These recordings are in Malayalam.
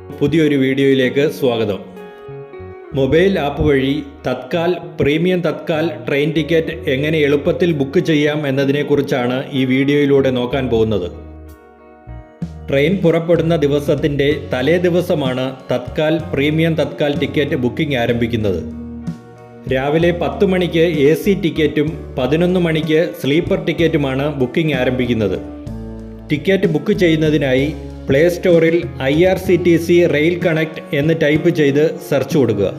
പുതിയൊരു വീഡിയോയിലേക്ക് സ്വാഗതം. മൊബൈൽ ആപ്പ് വഴി Tatkal premium Tatkal train ticket എങ്ങനെ എളുപ്പത്തിൽ ബുക്ക് ചെയ്യാം എന്നതിനെക്കുറിച്ചാണ് ഈ വീഡിയോയിലൂടെ നോക്കാൻ പോകുന്നത്. ട്രെയിൻ പുറപ്പെടുന്ന ദിവസത്തിൻ്റെ തലേ ദിവസമാണ് Tatkal premium Tatkal ticket booking ആരംഭിക്കുന്നത്. രാവിലെ 10 മണിക്ക് AC ടിക്കറ്റും 11 മണിക്ക് സ്ലീപ്പർ ടിക്കറ്റുമാണ് ബുക്കിംഗ് ആരംഭിക്കുന്നത്. ടിക്കറ്റ് ബുക്ക് ചെയ്യുന്നതിനായി പ്ലേ സ്റ്റോറിൽ IRCTC റെയിൽ കണക്ട് എന്ന് ടൈപ്പ് ചെയ്ത് സെർച്ച് കൊടുക്കുക.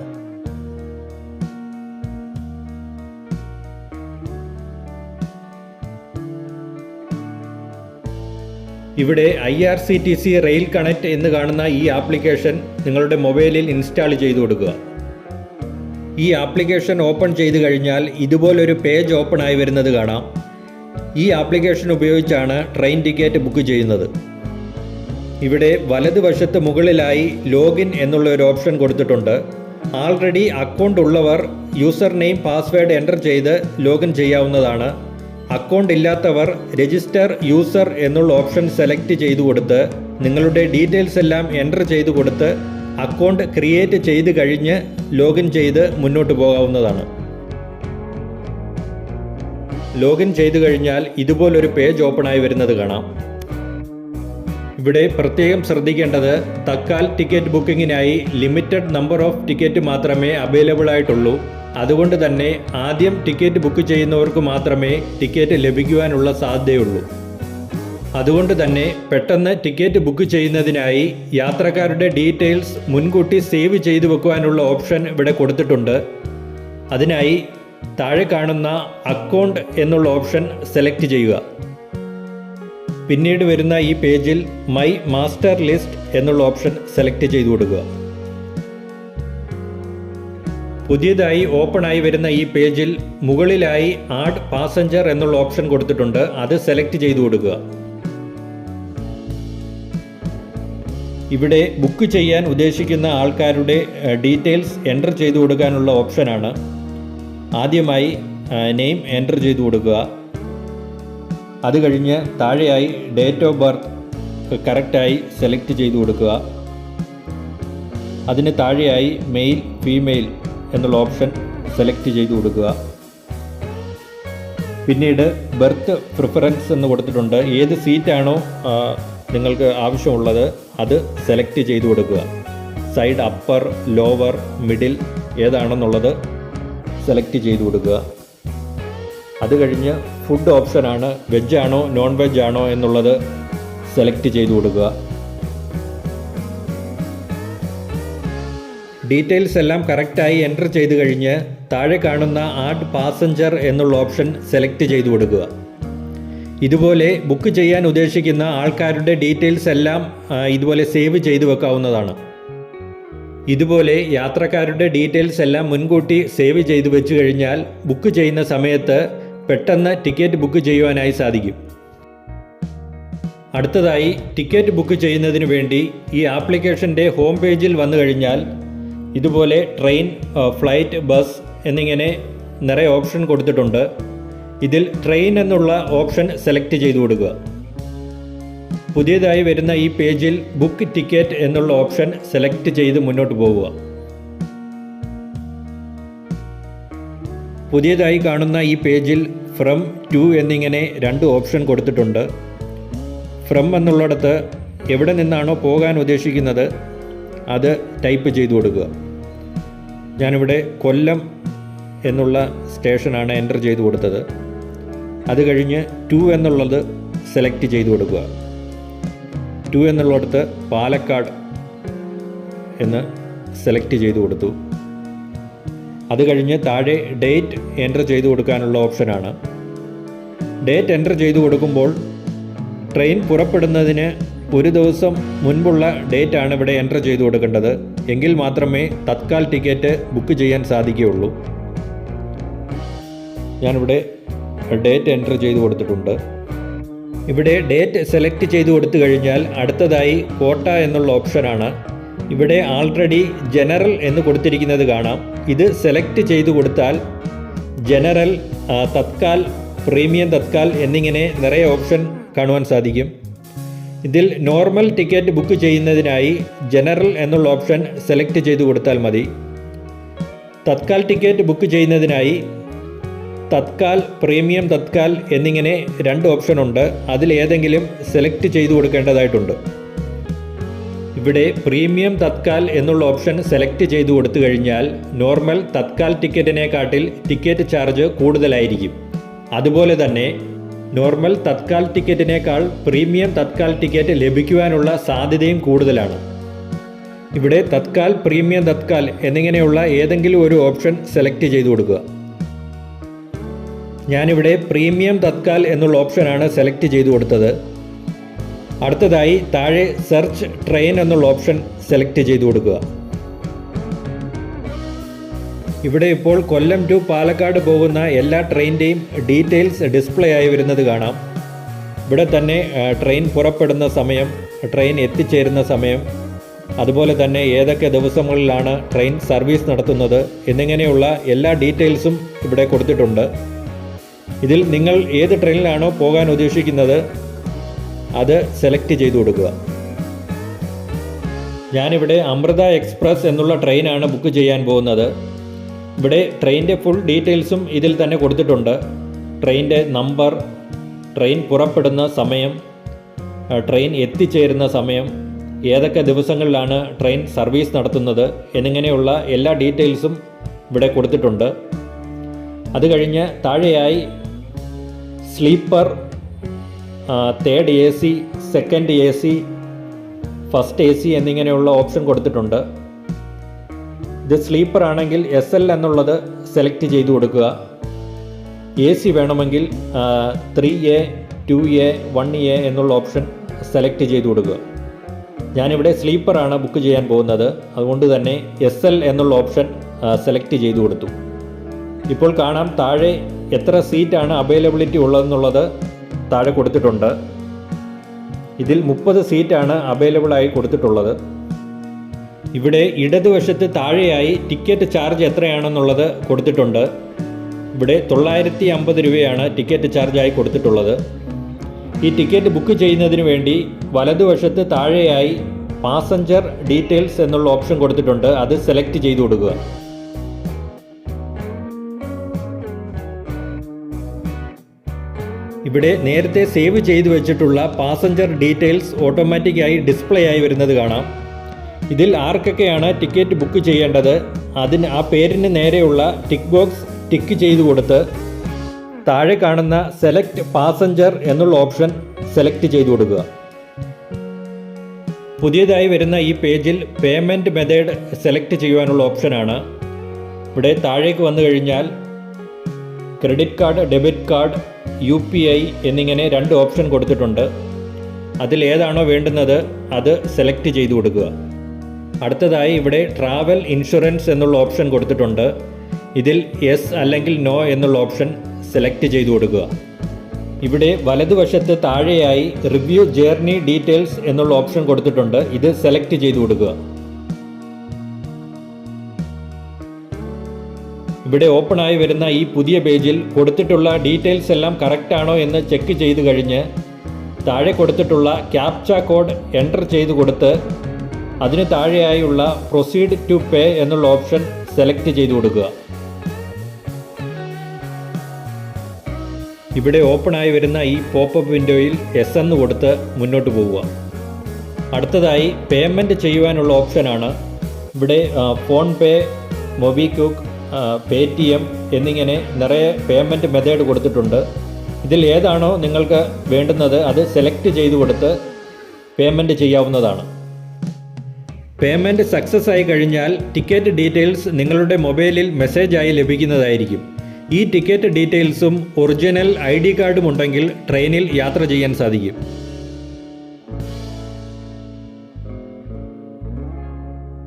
ഇവിടെ IRCTC റെയിൽ കണക്ട് എന്ന് കാണുന്ന ഈ ആപ്ലിക്കേഷൻ നിങ്ങളുടെ മൊബൈലിൽ ഇൻസ്റ്റാൾ ചെയ്തു കൊടുക്കുക. ഈ ആപ്ലിക്കേഷൻ ഓപ്പൺ ചെയ്ത് കഴിഞ്ഞാൽ ഇതുപോലൊരു പേജ് ഓപ്പൺ ആയി വരുന്നത് കാണാം. ഈ ആപ്ലിക്കേഷൻ ഉപയോഗിച്ചാണ് ട്രെയിൻ ടിക്കറ്റ് ബുക്ക് ചെയ്യുന്നത്. ഇവിടെ വലതുവശത്ത് മുകളിലായി ലോഗിൻ എന്നുള്ള ഒരു ഓപ്ഷൻ കൊടുത്തിട്ടുണ്ട്. ആൾറെഡി അക്കൗണ്ട് ഉള്ളവർ യൂസർ നെയിം പാസ്വേഡ് എൻ്റർ ചെയ്ത് ലോഗിൻ ചെയ്യാവുന്നതാണ്. അക്കൗണ്ട് ഇല്ലാത്തവർ രജിസ്റ്റർ യൂസർ എന്നുള്ള ഓപ്ഷൻ സെലക്ട് ചെയ്തു കൊടുത്ത് നിങ്ങളുടെ ഡീറ്റെയിൽസ് എല്ലാം എൻ്റർ ചെയ്തു കൊടുത്ത് അക്കൗണ്ട് ക്രിയേറ്റ് ചെയ്ത് കഴിഞ്ഞ് ലോഗിൻ ചെയ്ത് മുന്നോട്ട് പോകാവുന്നതാണ്. ലോഗിൻ ചെയ്തു കഴിഞ്ഞാൽ ഇതുപോലൊരു പേജ് ഓപ്പൺ ആയി വരുന്നത് കാണാം. ഇവിടെ പ്രത്യേകം ശ്രദ്ധിക്കേണ്ടത് തത്കാൽ ടിക്കറ്റ് ബുക്കിങ്ങിനായി ലിമിറ്റഡ് നമ്പർ ഓഫ് ടിക്കറ്റ് മാത്രമേ അവൈലബിൾ ആയിട്ടുള്ളൂ. അതുകൊണ്ട് തന്നെ ആദ്യം ടിക്കറ്റ് ബുക്ക് ചെയ്യുന്നവർക്ക് മാത്രമേ ടിക്കറ്റ് ലഭിക്കുവാനുള്ള സാധ്യതയുള്ളൂ. അതുകൊണ്ട് തന്നെ പെട്ടെന്ന് ടിക്കറ്റ് ബുക്ക് ചെയ്യുന്നതിനായി യാത്രക്കാരുടെ ഡീറ്റെയിൽസ് മുൻകൂട്ടി സേവ് ചെയ്തു വെക്കുവാനുള്ള ഓപ്ഷൻ ഇവിടെ കൊടുത്തിട്ടുണ്ട്. അതിനായി താഴെ കാണുന്ന അക്കൗണ്ട് എന്നുള്ള ഓപ്ഷൻ സെലക്ട് ചെയ്യുക. പിന്നീട് വരുന്ന ഈ പേജിൽ മൈ മാസ്റ്റർ ലിസ്റ്റ് എന്നുള്ള ഓപ്ഷൻ സെലക്ട് ചെയ്തു കൊടുക്കുക. പുതിയതായി ഓപ്പൺ ആയി വരുന്ന ഈ പേജിൽ മുകളിലായി ആഡ് പാസഞ്ചർ എന്നുള്ള ഓപ്ഷൻ കൊടുത്തിട്ടുണ്ട്. അത് സെലക്ട് ചെയ്തു കൊടുക്കുക. ഇവിടെ ബുക്ക് ചെയ്യാൻ ഉദ്ദേശിക്കുന്ന ആൾക്കാരുടെ ഡീറ്റെയിൽസ് എൻ്റർ ചെയ്തു കൊടുക്കാനുള്ള ഓപ്ഷനാണ്. ആദ്യമായി നെയിം എൻ്റർ ചെയ്തു കൊടുക്കുക. അത് കഴിഞ്ഞ് താഴെയായി ഡേറ്റ് ഓഫ് ബർത്ത് കറക്റ്റായി സെലക്ട് ചെയ്തു കൊടുക്കുക. അതിന് താഴെയായി മെയിൽ ഫീമെയിൽ എന്നുള്ള ഓപ്ഷൻ സെലക്ട് ചെയ്തു കൊടുക്കുക. പിന്നീട് ബർത്ത് പ്രിഫറൻസ് എന്ന് കൊടുത്തിട്ടുണ്ട്. ഏത് സീറ്റാണോ നിങ്ങൾക്ക് ആവശ്യമുള്ളത് അത് സെലക്ട് ചെയ്തു കൊടുക്കുക. സൈഡ് അപ്പർ, ലോവർ, മിഡിൽ ഏതാണെന്നുള്ളത് സെലക്ട് ചെയ്തു കൊടുക്കുക. അത് കഴിഞ്ഞ് ഫുഡ് ഓപ്ഷനാണ്. വെജ് ആണോ നോൺ വെജ് ആണോ എന്നുള്ളത് സെലക്ട് ചെയ്തു കൊടുക്കുക. ഡീറ്റെയിൽസ് എല്ലാം കറക്റ്റായി എൻ്റർ ചെയ്ത് കഴിഞ്ഞ് താഴെ കാണുന്ന ആഡ് പാസഞ്ചർ എന്നുള്ള ഓപ്ഷൻ സെലക്ട് ചെയ്തു കൊടുക്കുക. ഇതുപോലെ ബുക്ക് ചെയ്യാൻ ഉദ്ദേശിക്കുന്ന ആൾക്കാരുടെ ഡീറ്റെയിൽസ് എല്ലാം ഇതുപോലെ സേവ് ചെയ്തു വെക്കാവുന്നതാണ്. ഇതുപോലെ യാത്രക്കാരുടെ ഡീറ്റെയിൽസ് എല്ലാം മുൻകൂട്ടി സേവ് ചെയ്തു വെച്ച് കഴിഞ്ഞാൽ ബുക്ക് ചെയ്യുന്ന സമയത്ത് പെട്ടെന്ന് ടിക്കറ്റ് ബുക്ക് ചെയ്യുവാനായി സാധിക്കും. അടുത്തതായി ടിക്കറ്റ് ബുക്ക് ചെയ്യുന്നതിന് വേണ്ടി ഈ ആപ്ലിക്കേഷൻ്റെ ഹോം പേജിൽ വന്നു കഴിഞ്ഞാൽ ഇതുപോലെ ട്രെയിൻ, ഫ്ലൈറ്റ്, ബസ് എന്നിങ്ങനെ നിറയെ ഓപ്ഷൻ കൊടുത്തിട്ടുണ്ട്. ഇതിൽ ട്രെയിൻ എന്നുള്ള ഓപ്ഷൻ സെലക്ട് ചെയ്തു കൊടുക്കുക. പുതിയതായി വരുന്ന ഈ പേജിൽ ബുക്ക് ടിക്കറ്റ് എന്നുള്ള ഓപ്ഷൻ സെലക്ട് ചെയ്ത് മുന്നോട്ട് പോവുക. പുതിയതായി കാണുന്ന ഈ പേജിൽ ഫ്രം, ടു എന്നിങ്ങനെ 2 ഓപ്ഷൻ കൊടുത്തിട്ടുണ്ട്. ഫ്രം എന്നുള്ളിടത്ത് എവിടെ നിന്നാണോ പോകാൻ ഉദ്ദേശിക്കുന്നത് അത് ടൈപ്പ് ചെയ്തു കൊടുക്കുക. ഞാനിവിടെ കൊല്ലം എന്നുള്ള സ്റ്റേഷനാണ് എൻ്റർ ചെയ്തു കൊടുത്തത്. അത് കഴിഞ്ഞ് 2 എന്നുള്ളത് സെലക്ട് ചെയ്തു കൊടുക്കുക. 2 എന്നുള്ളിടത്ത് പാലക്കാട് എന്ന് സെലക്ട് ചെയ്തു കൊടുത്തു. അത് കഴിഞ്ഞ് താഴെ ഡേറ്റ് എൻ്റർ ചെയ്തു കൊടുക്കാനുള്ള ഓപ്ഷനാണ്. ഡേറ്റ് എൻ്റർ ചെയ്തു കൊടുക്കുമ്പോൾ ട്രെയിൻ പുറപ്പെടുന്നതിന് ഒരു ദിവസം മുൻപുള്ള ഡേറ്റ് ആണ് ഇവിടെ എൻ്റർ ചെയ്തു കൊടുക്കേണ്ടത്. എങ്കിൽ മാത്രമേ തത്കാൽ ടിക്കറ്റ് ബുക്ക് ചെയ്യാൻ സാധിക്കുകയുള്ളൂ. ഞാനിവിടെ ഡേറ്റ് എൻ്റർ ചെയ്തു കൊടുത്തിട്ടുണ്ട്. ഇവിടെ ഡേറ്റ് സെലക്ട് ചെയ്തു കൊടുത്തു കഴിഞ്ഞാൽ അടുത്തതായി കോട്ട എന്നുള്ള ഓപ്ഷനാണ്. ഇവിടെ ആൾറെഡി ജനറൽ എന്ന് കൊടുത്തിരിക്കുന്നത് കാണാം. ഇത് സെലക്ട് ചെയ്തു കൊടുത്താൽ ജനറൽ, തത്കാൽ, പ്രീമിയം തത്കാൽ എന്നിങ്ങനെ നിറയെ ഓപ്ഷൻ കാണുവാൻ സാധിക്കും. ഇതിൽ നോർമൽ ടിക്കറ്റ് ബുക്ക് ചെയ്യുന്നതിനായി ജനറൽ എന്നുള്ള ഓപ്ഷൻ സെലക്ട് ചെയ്ത് കൊടുത്താൽ മതി. തത്കാൽ ടിക്കറ്റ് ബുക്ക് ചെയ്യുന്നതിനായി തത്കാൽ, പ്രീമിയം തത്കാൽ എന്നിങ്ങനെ 2 ഓപ്ഷൻ ഉണ്ട്. അതിലേതെങ്കിലും സെലക്ട് ചെയ്ത് കൊടുക്കേണ്ടതായിട്ടുണ്ട്. ഇവിടെ പ്രീമിയം തത്കാൽ എന്നുള്ള ഓപ്ഷൻ സെലക്ട് ചെയ്ത് കൊടുത്തു കഴിഞ്ഞാൽ നോർമൽ തത്കാൽ ടിക്കറ്റിനെക്കാട്ടിൽ ടിക്കറ്റ് ചാർജ് കൂടുതലായിരിക്കും. അതുപോലെ തന്നെ നോർമൽ തത്കാൽ ടിക്കറ്റിനേക്കാൾ പ്രീമിയം തത്കാൽ ടിക്കറ്റ് ലഭിക്കുവാനുള്ള സാധ്യതയും കൂടുതലാണ്. ഇവിടെ തത്കാൽ, പ്രീമിയം തത്കാൽ എന്നിങ്ങനെയുള്ള ഏതെങ്കിലും ഒരു ഓപ്ഷൻ സെലക്ട് ചെയ്ത് കൊടുക്കുക. ഞാനിവിടെ പ്രീമിയം തത്കാൽ എന്നുള്ള ഓപ്ഷനാണ് സെലക്ട് ചെയ്ത് കൊടുത്തത്. അടുത്തതായി താഴെ സെർച്ച് ട്രെയിൻ എന്നുള്ള ഓപ്ഷൻ സെലക്ട് ചെയ്ത് കൊടുക്കുക. ഇവിടെ ഇപ്പോൾ കൊല്ലം ടു പാലക്കാട് പോകുന്ന എല്ലാ ട്രെയിനിൻ്റെയും ഡീറ്റെയിൽസ് ഡിസ്പ്ലേ ആയി വരുന്നത് കാണാം. ഇവിടെ തന്നെ ട്രെയിൻ പുറപ്പെടുന്ന സമയം, ട്രെയിൻ എത്തിച്ചേരുന്ന സമയം, അതുപോലെ തന്നെ ഏതൊക്കെ ദിവസങ്ങളിലാണ് ട്രെയിൻ സർവീസ് നടത്തുന്നത് എന്നിങ്ങനെയുള്ള എല്ലാ ഡീറ്റെയിൽസും ഇവിടെ കൊടുത്തിട്ടുണ്ട്. ഇതിൽ നിങ്ങൾ ഏത് ട്രെയിനിലാണോ പോകാൻ ഉദ്ദേശിക്കുന്നത് അത് സെലക്ട് ചെയ്ത് കൊടുക്കുക. ഞാനിവിടെ അമൃത എക്സ്പ്രസ് എന്നുള്ള ട്രെയിനാണ് ബുക്ക് ചെയ്യാൻ പോകുന്നത്. ഇവിടെ ട്രെയിനിൻ്റെ ഫുൾ ഡീറ്റെയിൽസും ഇതിൽ തന്നെ കൊടുത്തിട്ടുണ്ട്. ട്രെയിനിൻ്റെ നമ്പർ, ട്രെയിൻ പുറപ്പെടുന്ന സമയം, ട്രെയിൻ എത്തിച്ചേരുന്ന സമയം, ഏതൊക്കെ ദിവസങ്ങളിലാണ് ട്രെയിൻ സർവീസ് നടത്തുന്നത് എന്നിങ്ങനെയുള്ള എല്ലാ ഡീറ്റെയിൽസും ഇവിടെ കൊടുത്തിട്ടുണ്ട്. അത് കഴിഞ്ഞ് താഴെയായി sleeper, third AC, second AC, first AC എന്നിങ്ങനെയുള്ള ഓപ്ഷൻ കൊടുത്തിട്ടുണ്ട്. ഇത് സ്ലീപ്പർ ആണെങ്കിൽ SL എന്നുള്ളത് സെലക്ട് ചെയ്ത് കൊടുക്കുക. AC വേണമെങ്കിൽ 3A, 2A, 1A എന്നുള്ള ഓപ്ഷൻ സെലക്ട് ചെയ്ത് കൊടുക്കുക. ഞാനിവിടെ സ്ലീപ്പറാണ് ബുക്ക് ചെയ്യാൻ പോകുന്നത്. അതുകൊണ്ട് തന്നെ SL എന്നുള്ള ഓപ്ഷൻ സെലക്ട് ചെയ്ത് കൊടുത്തു. ഇപ്പോൾ കാണാം താഴെ എത്ര സീറ്റാണ് അവൈലബിലിറ്റി ഉള്ളതെന്നുള്ളത് താഴെ കൊടുത്തിട്ടുണ്ട്. ഇതിൽ 30 സീറ്റാണ് അവൈലബിളായി കൊടുത്തിട്ടുള്ളത്. ഇവിടെ ഇടതുവശത്ത് താഴെയായി ടിക്കറ്റ് ചാർജ് എത്രയാണെന്നുള്ളത് കൊടുത്തിട്ടുണ്ട്. ഇവിടെ 950 രൂപയാണ് ടിക്കറ്റ് ചാർജായി കൊടുത്തിട്ടുള്ളത്. ഈ ടിക്കറ്റ് ബുക്ക് ചെയ്യുന്നതിന് വേണ്ടി വലതുവശത്ത് താഴെയായി പാസഞ്ചർ ഡീറ്റെയിൽസ് എന്നുള്ള ഓപ്ഷൻ കൊടുത്തിട്ടുണ്ട്. അത് സെലക്ട് ചെയ്ത് കൊടുക്കുക. ഇവിടെ നേരത്തെ സേവ് ചെയ്തു വെച്ചിട്ടുള്ള പാസഞ്ചർ ഡീറ്റെയിൽസ് ഓട്ടോമാറ്റിക്കായി ഡിസ്പ്ലേ ആയി വരുന്നത് കാണാം. ഇതിൽ ആർക്കൊക്കെയാണ് ടിക്കറ്റ് ബുക്ക് ചെയ്യേണ്ടത് ആ പേരിന് നേരെയുള്ള ടിക്ക് ബോക്സ് ടിക്ക് ചെയ്തു കൊടുത്ത് താഴെ കാണുന്ന സെലക്ട് പാസഞ്ചർ എന്നുള്ള ഓപ്ഷൻ സെലക്ട് ചെയ്തു കൊടുക്കുക. പുതിയതായി വരുന്ന ഈ പേജിൽ പേയ്മെൻറ്റ് മെത്തേഡ് സെലക്ട് ചെയ്യുവാനുള്ള ഓപ്ഷനാണ്. ഇവിടെ താഴേക്ക് വന്നു കഴിഞ്ഞാൽ credit card, debit card, UPI എന്നിങ്ങനെ 2 ഓപ്ഷൻ കൊടുത്തിട്ടുണ്ട്. അതിലേതാണോ വേണ്ടുന്നത് അത് സെലക്ട് ചെയ്ത് കൊടുക്കുക. അടുത്തതായി ഇവിടെ ട്രാവൽ ഇൻഷുറൻസ് എന്നുള്ള ഓപ്ഷൻ കൊടുത്തിട്ടുണ്ട്. ഇതിൽ യെസ് അല്ലെങ്കിൽ നോ എന്നുള്ള ഓപ്ഷൻ സെലക്ട് ചെയ്ത് കൊടുക്കുക. ഇവിടെ വലതുവശത്ത് താഴെയായി റിവ്യൂ ജേർണി ഡീറ്റെയിൽസ് എന്നുള്ള ഓപ്ഷൻ കൊടുത്തിട്ടുണ്ട്. ഇത് സെലക്ട് ചെയ്ത് കൊടുക്കുക. ഇവിടെ ഓപ്പണായി വരുന്ന ഈ പുതിയ പേജിൽ കൊടുത്തിട്ടുള്ള ഡീറ്റെയിൽസ് എല്ലാം കറക്റ്റാണോ എന്ന് ചെക്ക് ചെയ്ത് കഴിഞ്ഞ് താഴെ കൊടുത്തിട്ടുള്ള ക്യാപ്ച കോഡ് എൻ്റർ ചെയ്ത് കൊടുത്ത് അതിന് താഴെയായുള്ള പ്രൊസീഡ് ടു പേ എന്നുള്ള ഓപ്ഷൻ സെലക്ട് ചെയ്ത് കൊടുക്കുക. ഇവിടെ ഓപ്പണായി വരുന്ന ഈ പോപ്പപ്പ് വിൻഡോയിൽ എസ് എന്ന് കൊടുത്ത് മുന്നോട്ട് പോവുക. അടുത്തതായി പേയ്മെൻറ്റ് ചെയ്യുവാനുള്ള ഓപ്ഷനാണ്. ഇവിടെ ഫോൺ പേ, മൊബിക്വിക്ക്, പേടിഎം എന്നിങ്ങനെ നിറയെ പേയ്മെൻറ്റ് മെത്തേഡ് കൊടുത്തിട്ടുണ്ട്. ഇതിൽ ഏതാണോ നിങ്ങൾക്ക് വേണ്ടുന്നത് അത് സെലക്ട് ചെയ്ത് കൊടുത്ത് പേയ്മെൻറ്റ് ചെയ്യാവുന്നതാണ്. പേയ്മെൻറ്റ് സക്സസ് ആയി കഴിഞ്ഞാൽ ടിക്കറ്റ് ഡീറ്റെയിൽസ് നിങ്ങളുടെ മൊബൈലിൽ മെസ്സേജായി ലഭിക്കുന്നതായിരിക്കും. ഈ ടിക്കറ്റ് ഡീറ്റെയിൽസും ഒറിജിനൽ ID കാർഡും ഉണ്ടെങ്കിൽ ട്രെയിനിൽ യാത്ര ചെയ്യാൻ സാധിക്കും.